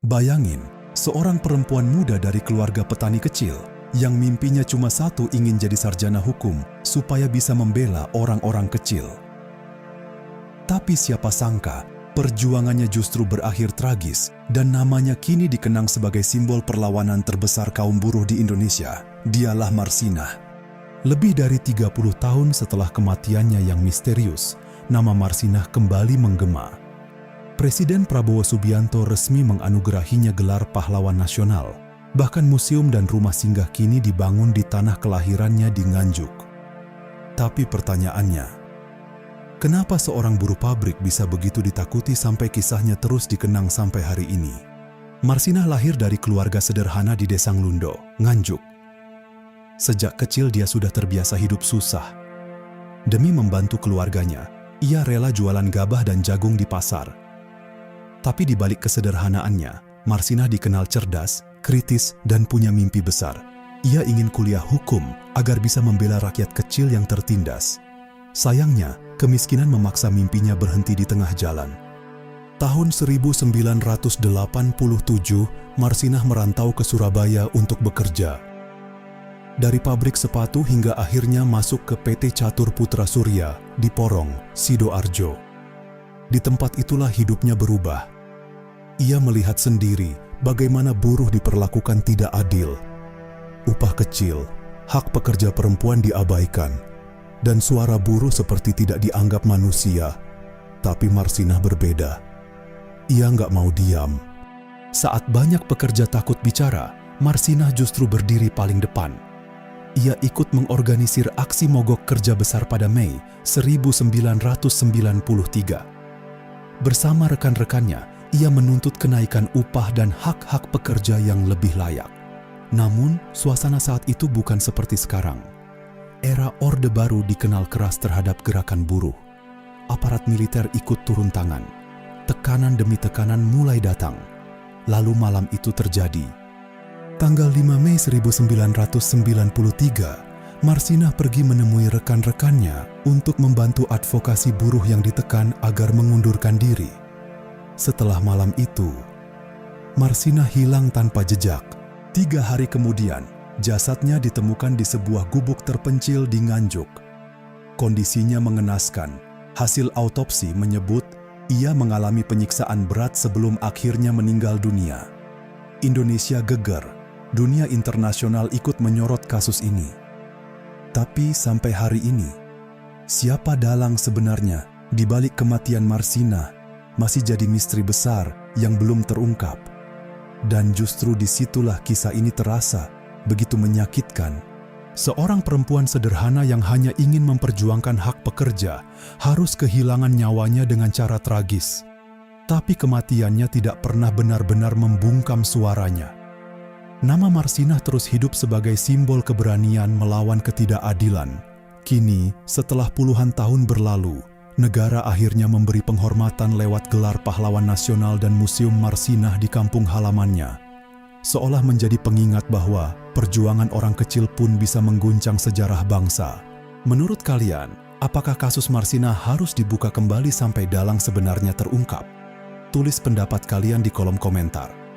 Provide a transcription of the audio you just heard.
Bayangin, seorang perempuan muda dari keluarga petani kecil yang mimpinya cuma satu, ingin jadi sarjana hukum supaya bisa membela orang-orang kecil. Tapi siapa sangka, perjuangannya justru berakhir tragis dan namanya kini dikenang sebagai simbol perlawanan terbesar kaum buruh di Indonesia. Dialah Marsinah. Lebih dari 30 tahun setelah kematiannya yang misterius, nama Marsinah kembali menggema. Presiden Prabowo Subianto resmi menganugerahinya gelar pahlawan nasional. Bahkan museum dan rumah singgah kini dibangun di tanah kelahirannya di Nganjuk. Tapi pertanyaannya, kenapa seorang buruh pabrik bisa begitu ditakuti sampai kisahnya terus dikenang sampai hari ini? Marsinah lahir dari keluarga sederhana di Desa Nglundo, Nganjuk. Sejak kecil dia sudah terbiasa hidup susah. Demi membantu keluarganya, ia rela jualan gabah dan jagung di pasar. Tapi di balik kesederhanaannya, Marsinah dikenal cerdas, kritis, dan punya mimpi besar. Ia ingin kuliah hukum agar bisa membela rakyat kecil yang tertindas. Sayangnya, kemiskinan memaksa mimpinya berhenti di tengah jalan. Tahun 1987, Marsinah merantau ke Surabaya untuk bekerja. Dari pabrik sepatu hingga akhirnya masuk ke PT Catur Putra Surya di Porong, Sidoarjo. Di tempat itulah hidupnya berubah. Ia melihat sendiri bagaimana buruh diperlakukan tidak adil. Upah kecil, hak pekerja perempuan diabaikan, dan suara buruh seperti tidak dianggap manusia. Tapi Marsinah berbeda. Ia nggak mau diam. Saat banyak pekerja takut bicara, Marsinah justru berdiri paling depan. Ia ikut mengorganisir aksi mogok kerja besar pada Mei 1993. Bersama rekan-rekannya, ia menuntut kenaikan upah dan hak-hak pekerja yang lebih layak. Namun, suasana saat itu bukan seperti sekarang. Era Orde Baru dikenal keras terhadap gerakan buruh. Aparat militer ikut turun tangan. Tekanan demi tekanan mulai datang. Lalu malam itu terjadi. Tanggal 5 Mei 1993, Marsinah pergi menemui rekan-rekannya untuk membantu advokasi buruh yang ditekan agar mengundurkan diri. Setelah malam itu, Marsinah hilang tanpa jejak. 3 hari kemudian, jasadnya ditemukan di sebuah gubuk terpencil di Nganjuk. Kondisinya mengenaskan. Hasil autopsi menyebut ia mengalami penyiksaan berat sebelum akhirnya meninggal dunia. Indonesia geger. Dunia internasional ikut menyorot kasus ini. Tapi sampai hari ini, siapa dalang sebenarnya di balik kematian Marsinah masih jadi misteri besar yang belum terungkap. Dan justru disitulah kisah ini terasa begitu menyakitkan. Seorang perempuan sederhana yang hanya ingin memperjuangkan hak pekerja harus kehilangan nyawanya dengan cara tragis. Tapi kematiannya tidak pernah benar-benar membungkam suaranya. Nama Marsinah terus hidup sebagai simbol keberanian melawan ketidakadilan. Kini, setelah puluhan tahun berlalu, negara akhirnya memberi penghormatan lewat gelar pahlawan nasional dan Museum Marsinah di kampung halamannya. Seolah menjadi pengingat bahwa perjuangan orang kecil pun bisa mengguncang sejarah bangsa. Menurut kalian, apakah kasus Marsinah harus dibuka kembali sampai dalang sebenarnya terungkap? Tulis pendapat kalian di kolom komentar.